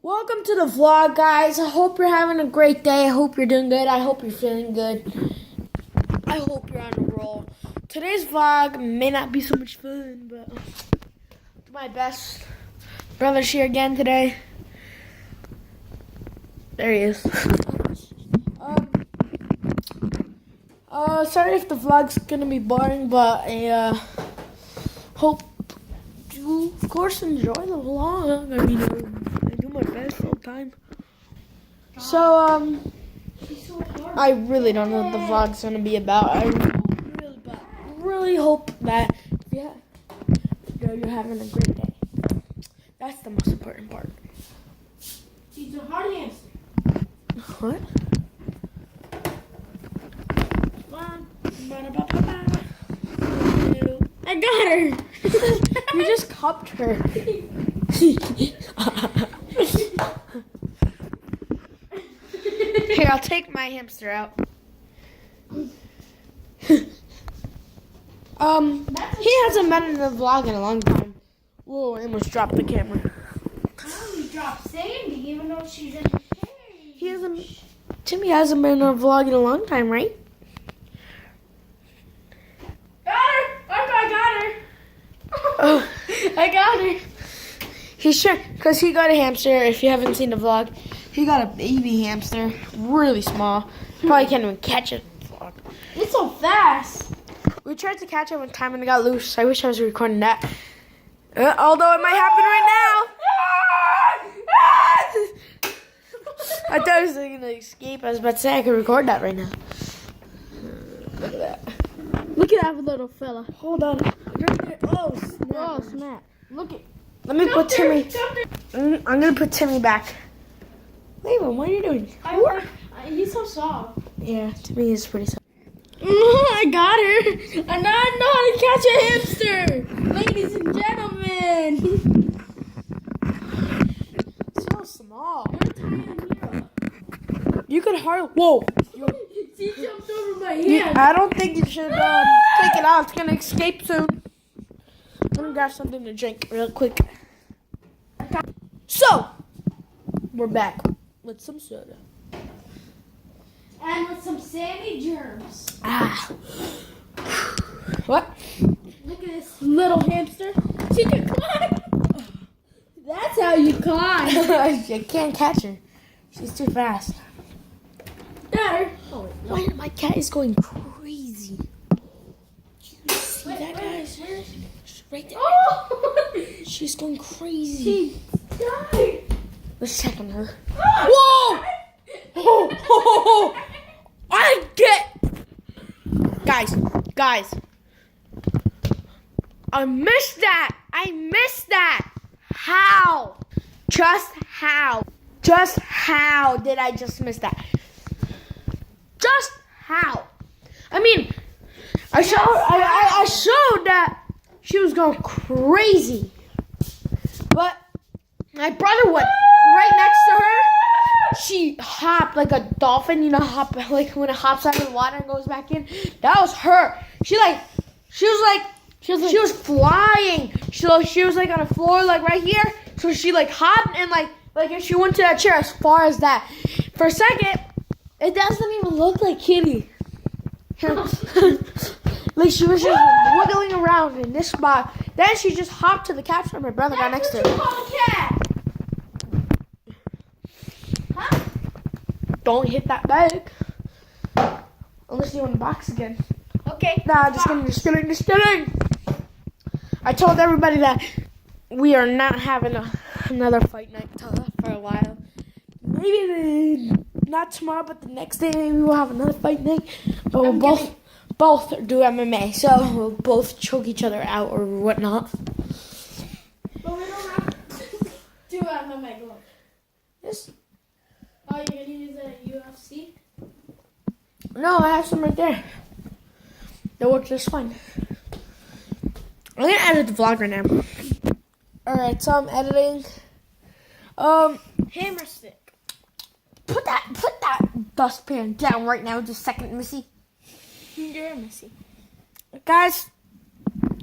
Welcome to the vlog, guys. I hope you're having a great day. I hope you're doing good. I hope you're feeling good. I hope you're on a roll. Today's vlog may not be so much fun, but I'll do my best. Brother's here again today. There he is. Sorry if the vlog's gonna be boring, but I hope you, of course, enjoy the vlog. I mean, I do my best all the time. So, I really don't know what the vlog's gonna be about. I really hope that you're having a great day. That's the most important part. She's a hard answer. What? I got her. You just cupped her. Here, I'll take my hamster out. He hasn't been in the vlog in a long time. Whoa, I almost dropped the camera. We dropped Sandy, even though she's in the cage. Timmy hasn't been in our vlog in a long time, right? Got her! I got her! Oh, I got her! he sure, because he got a hamster. If you haven't seen the vlog, he got a baby hamster, really small. Probably can't even catch it. Vlog. It's so fast. We tried to catch it one time and it got loose. I wish I was recording that. Although it might happen right now. I thought it was going to escape. I was about to say I could record that right now. Look at that. Look at that little fella. Hold on. Right there. Oh, snap. Oh, snap. Look at. Let me put Timmy. I'm going to put Timmy back. Layla, what are you doing? He's so soft. Yeah, Timmy is pretty soft. I got her. And I know how to catch a hamster. Ladies and gentlemen. So small. You could hardly. Whoa. She jumped over my hand. I don't think you should take it out. It's going to escape soon. Let me grab something to drink real quick. So, we're back with some soda. And with some sandy germs. What? Look at this little hamster. She can climb. That's how you climb. I can't catch her. She's too fast. Got her. Oh, wait, no. My cat is going crazy. You see that, guys? Where is she? She's right there. Oh! She's going crazy. She died. Let's check on her. Whoa! Oh! I get... Guys. I missed that. How? Just how did I just miss that? Just how? I mean, I showed that she was going crazy. But my brother went right next to her. She hopped like a dolphin, like when it hops out of the water and goes back in. That was her. She was flying. She was like on the floor, like right here. So she like hopped and like if she went to that chair as far as that. For a second, it doesn't even look like Kitty. Like she was just wiggling around in this spot. Then she just hopped to the couch and my brother got next to her. That's what you call a cat. Huh? Don't hit that bag. Unless you want to box again. Okay. Nah, just kidding. I told everybody that we are not having another fight night for a while. Maybe not tomorrow, but the next day maybe we'll have another fight night. But we'll both do MMA, so we'll both choke each other out or whatnot. But we don't have to do MMA gloves. Yes. Oh, you're going to use a UFC? No, I have some right there. They work just fine. I'm gonna edit the vlog right now. Alright, so I'm editing. Hammer stick. Put that dustpan down right now, just a second, Missy. You're Missy. Guys,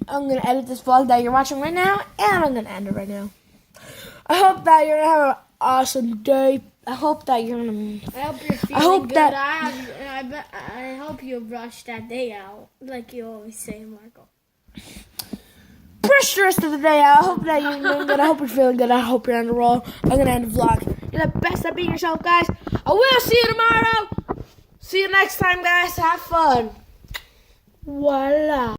I'm going to edit this vlog that you're watching right now, and I'm going to end it right now. I hope that you're going to have awesome day. I hope that you're gonna. I hope you're feeling hope good. that- I hope you brush that day out, like you always say, Marco. Brush the rest of the day out. I hope that you're doing good. I hope you're feeling good. I hope you're on the roll. I'm gonna end the vlog. You're the best at being yourself, guys. I will see you tomorrow. See you next time, guys. Have fun. Voila.